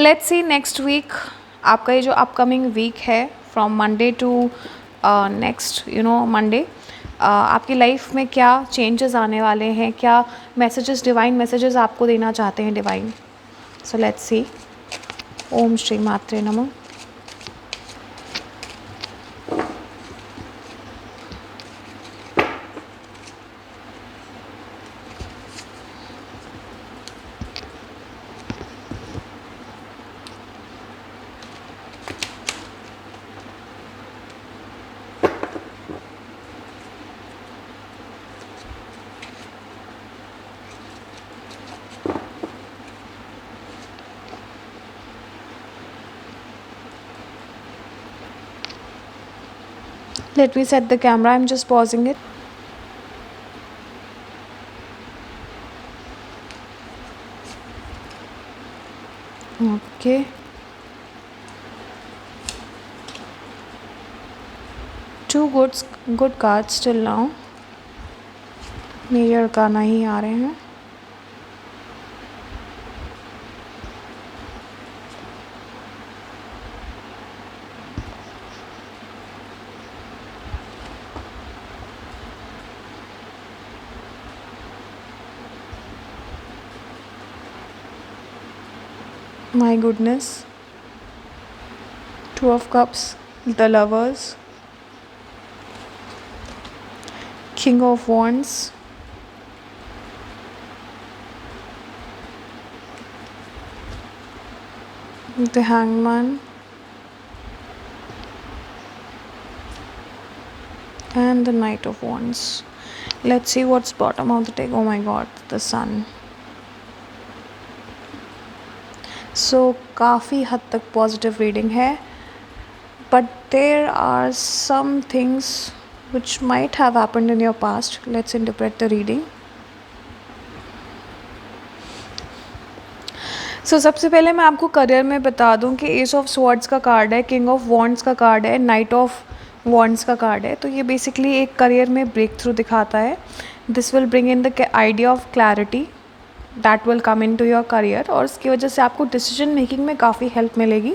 Let's see next week, आपका ये जो अपकमिंग वीक है from Monday to next Monday, आपकी लाइफ में क्या चेंजेस आने वाले हैं, क्या मैसेजेस, डिवाइन मैसेजेस आपको देना चाहते हैं divine. So let's see. Om Shri मात्रे नमः. Let me set the camera. I'm just pausing it. Okay. Two good cards till now. मेरे अरकाना ही आ रहे हैं. My goodness. Two of Cups, the Lovers, King of Wands, the Hangman, and the Knight of Wands. Let's see what's bottom of the deck. Oh my god, the Sun. So काफ़ी हद तक positive reading है, but there are some things which might have happened in your past. Let's interpret the reading. So सबसे पहले मैं आपको career में बता दूं कि एस ऑफ स्वॉर्ड्स का कार्ड है, किंग ऑफ वॉन्ड्स का कार्ड है, नाइट ऑफ वॉन्ड्स का कार्ड है. तो ये बेसिकली एक करियर में ब्रेक थ्रू दिखाता है. This will bring in the idea of clarity that will come into your career, और इसकी वजह से आपको डिसीजन मेकिंग में काफ़ी हेल्प मिलेगी.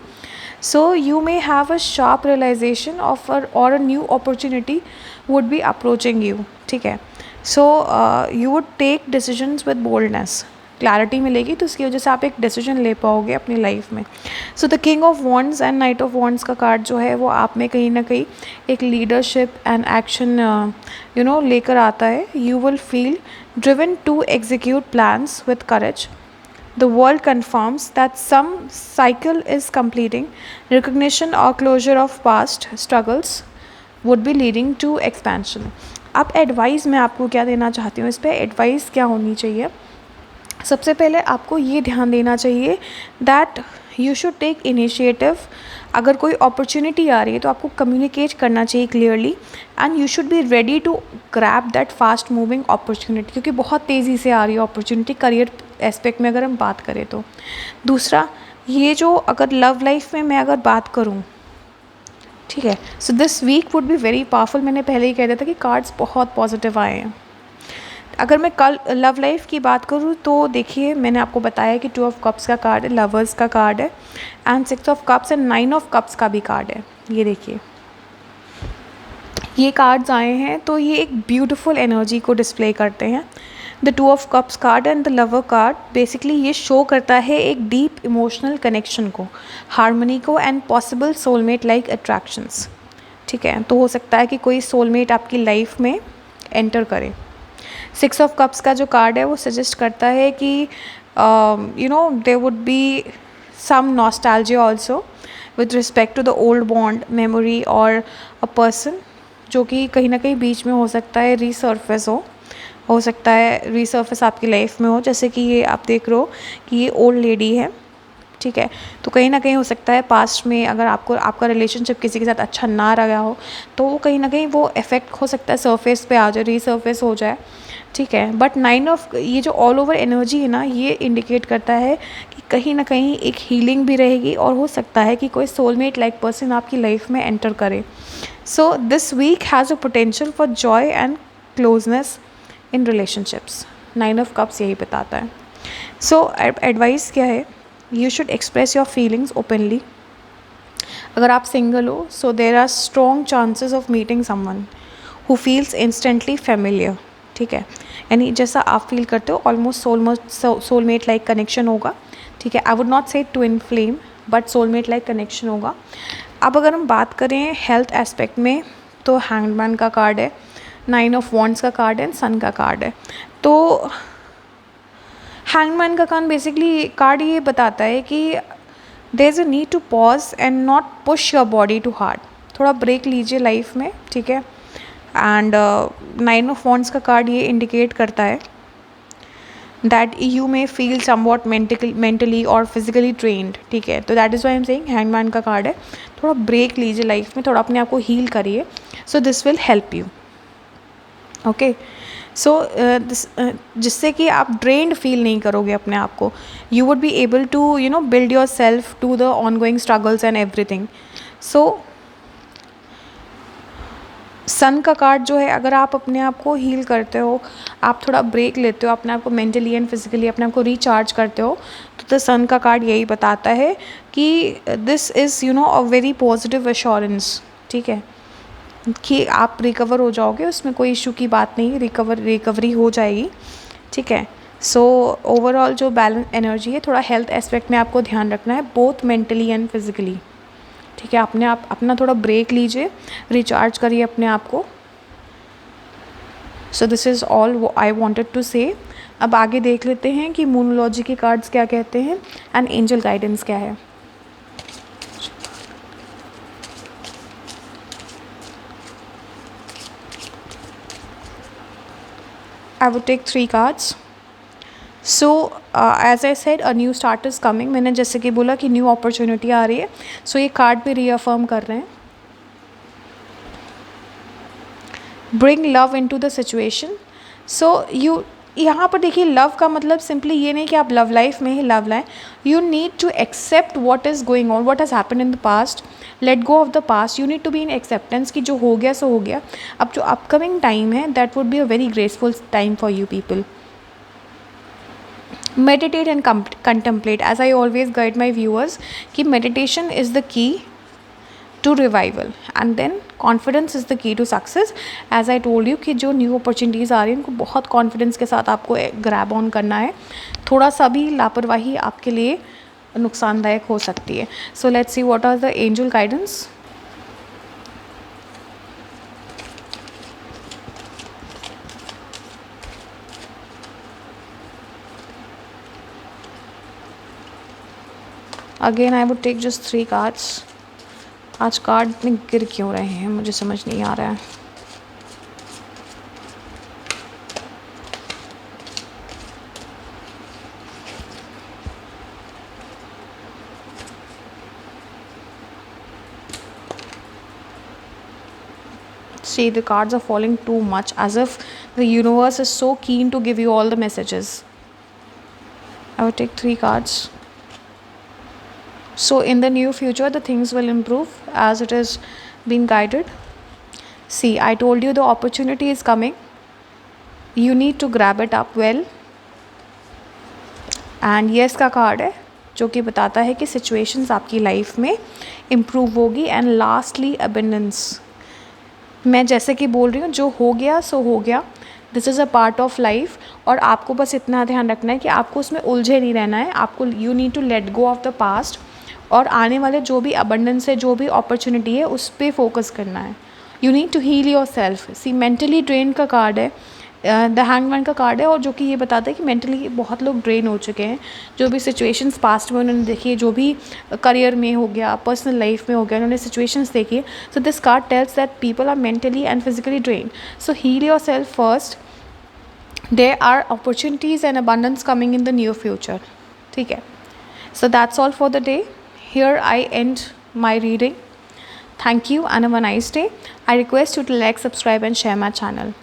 So you may have a sharp realization of और a new opportunity would be approaching you. ठीक है. So you would take decisions with boldness. Clarity मिलेगी तो इसकी वजह से आप एक डिसीजन ले पाओगे अपनी लाइफ में. So the king of wands and night of wands का कार्ड जो है वो आप में कहीं ना कहीं एक लीडरशिप एंड एक्शन लेकर आता है. You will feel driven to execute plans with courage. The world confirms that some cycle is completing. Recognition or closure of past struggles would be leading to expansion. अब advice मैं आपको क्या देना चाहती हूँ, इस पर एडवाइस क्या होनी चाहिए. सबसे पहले आपको ये ध्यान देना चाहिए that you should take initiative. अगर कोई अपॉर्चुनिटी आ रही है तो आपको कम्युनिकेट करना चाहिए clearly, and you should be ready to grab that fast moving opportunity, क्योंकि बहुत तेज़ी से आ रही है अपॉर्चुनिटी करियर एस्पेक्ट में अगर हम बात करें तो. दूसरा, ये जो अगर लव लाइफ में मैं अगर बात करूँ, ठीक है, so this week would be very powerful. मैंने पहले ही कह दिया था कि कार्ड्स बहुत पॉजिटिव आए हैं. अगर मैं कल लव लाइफ की बात करूँ तो देखिए, मैंने आपको बताया कि 2 ऑफ कप्स का कार्ड है, लवर्स का कार्ड है, and 6 of cups and 9 of cups का भी कार्ड है. ये देखिए, ये कार्ड्स आए हैं तो ये एक ब्यूटीफुल एनर्जी को डिस्प्ले करते हैं. The 2 of cups card and the lover card basically ये शो करता है एक डीप इमोशनल कनेक्शन को, हार्मनी को, and possible soulmate like attractions. ठीक है, तो हो सकता है कि कोई सोलमेट आपकी लाइफ में एंटर करे. 6 ऑफ कप्स का जो कार्ड है वो सजेस्ट करता है कि there would be some nostalgia also with respect to the old bond memory और अ पर्सन, जो कि कहीं ना कहीं बीच में हो सकता है रीसर्फेस हो सकता है रीसर्फेस आपकी लाइफ में हो. जैसे कि ये आप देख रहे हो कि ये ओल्ड लेडी है. ठीक है, तो कहीं ना कहीं हो सकता है पास्ट में अगर आपका रिलेशनशिप किसी के साथ अच्छा ना रहा हो तो वो कहीं ना कहीं वो इफ़ेक्ट हो सकता है सरफेस पे आ जाए, रीसर्फेस हो जाए. ठीक है, बट 9 ऑफ ये जो ऑल ओवर एनर्जी है ना, ये इंडिकेट करता है कि कहीं ना कहीं एक हीलिंग भी रहेगी, और हो सकता है कि कोई सोलमेट लाइक पर्सन आपकी लाइफ में एंटर करे. So this week has a potential for joy and closeness in relationships. 9 of cups यही बताता है. सो एडवाइस क्या है you should express your feelings openly. अगर आप सिंगल हो, so there are strong chances of meeting someone who feels instantly familiar, ठीक है, यानी जैसा आप फील करते हो ऑलमोस्ट सोलमेट लाइक कनेक्शन होगा, ठीक है। आई वुड नॉट से twin flame, but soulmate like connection होगा। अब अगर हम बात करें हेल्थ एस्पेक्ट में, तो हैंगमैन का कार्ड है, 9 ऑफ वॉन्ड्स का कार्ड है, सन का कार्ड है। तो हैंगमैन का कार्ड ये बताता है कि there is a need to pause and not push your body too hard, थोड़ा ब्रेक लीजिए लाइफ में, ठीक है। एंड 9 ऑफ वॉन्ड्स का कार्ड ये इंडिकेट करता है that you may feel somewhat mentally और फिजिकली ट्रेन्ड, ठीक है। तो that is why I am saying hangman का कार्ड है, थोड़ा ब्रेक लीजिए लाइफ में, थोड़ा अपने आप को हील करिए, so this will help you, okay. So जिससे कि आप ड्रेन्ड फील नहीं करोगे अपने आप को, you would be able to build yourself to the ongoing struggles and everything. So sun का कार्ड जो है, अगर आप अपने आप को हील करते हो, आप थोड़ा ब्रेक लेते हो, अपने आप को मेंटली एंड फिजिकली अपने आप को रिचार्ज करते हो, तो द सन का कार्ड यही बताता है कि this is a very positive assurance, ठीक है, कि आप रिकवर हो जाओगे, उसमें कोई इशू की बात नहीं, रिकवरी हो जाएगी, ठीक है। सो ओवरऑल जो बैलेंस एनर्जी है, थोड़ा हेल्थ एस्पेक्ट में आपको ध्यान रखना है, बोथ मेंटली एंड फिजिकली, ठीक है। अपना थोड़ा ब्रेक लीजिए, रिचार्ज करिए अपने आप को। So this is all I wanted to say. अब आगे देख लेते हैं कि मूनोलॉजी के कार्ड्स क्या कहते हैं एंड एंजल गाइडेंस क्या है। I would take 3 cards. So as I said, a new start is coming. मैंने जैसे कि बोला कि न्यू अपॉर्चुनिटी आ रही है, सो ये कार्ड भी रीअफर्म कर रहे हैं। Bring love into the situation. So you यहाँ पर देखिए, लव का मतलब सिंपली ये नहीं कि आप लव लाइफ में ही लव लाएं, you need to accept what is going on, what has happen in the past, let go of the past, you need to be in acceptance कि जो हो गया सो हो गया। अब जो अपकमिंग टाइम है, that would be a very graceful time for you people. meditate and contemplate, as I always guide my viewers कि meditation is the key to revival and then confidence is the key to success। as I told you कि जो new opportunities आ रही हैं, उनको बहुत confidence के साथ आपको grab on करना है, थोड़ा सा भी लापरवाही आपके लिए नुकसानदायक हो सकती है। so let's see what are the angel guidance। Again I would take just 3 cards. आज कार्ड इतने गिर क्यों रहे हैं, मुझे समझ नहीं आ रहा है। See, the cards are falling too much, as if the universe is so keen to give you all the messages। I would take 3 cards। So in the near future, the things will improve as it is being guided। See, I told you the opportunity is coming, you need to grab it up well। and yes का card है, जो कि बताता है कि situations आपकी life में improve होगी। and lastly abundance। मैं जैसे कि बोल रही हूँ, जो हो गया सो हो गया, this is a part of life, और आपको बस इतना ध्यान रखना है कि आपको उसमें उलझे नहीं रहना है, आपको you need to let go of the past, और आने वाले जो भी अबंडेंस है, जो भी अपॉर्चुनिटी है, उस पर फोकस करना है। You need to heal yourself. See, mentally drain का कार्ड है, द हैंगमैन का कार्ड है, और जो कि ये बताता है कि मेंटली बहुत लोग ड्रेन हो चुके हैं, जो भी सिचुएशंस पास्ट में उन्होंने देखी है, जो भी करियर में हो गया, पर्सनल लाइफ में हो गया, उन्होंने सिचुएशंस देखी है। So this card tells that people are mentally and physically drain, so heal yourself first, there are opportunities and abundance coming in the near future, ठीक है। So that's all for the day। Here I end my reading। Thank you and have a nice day। I request you to like, subscribe and share my channel।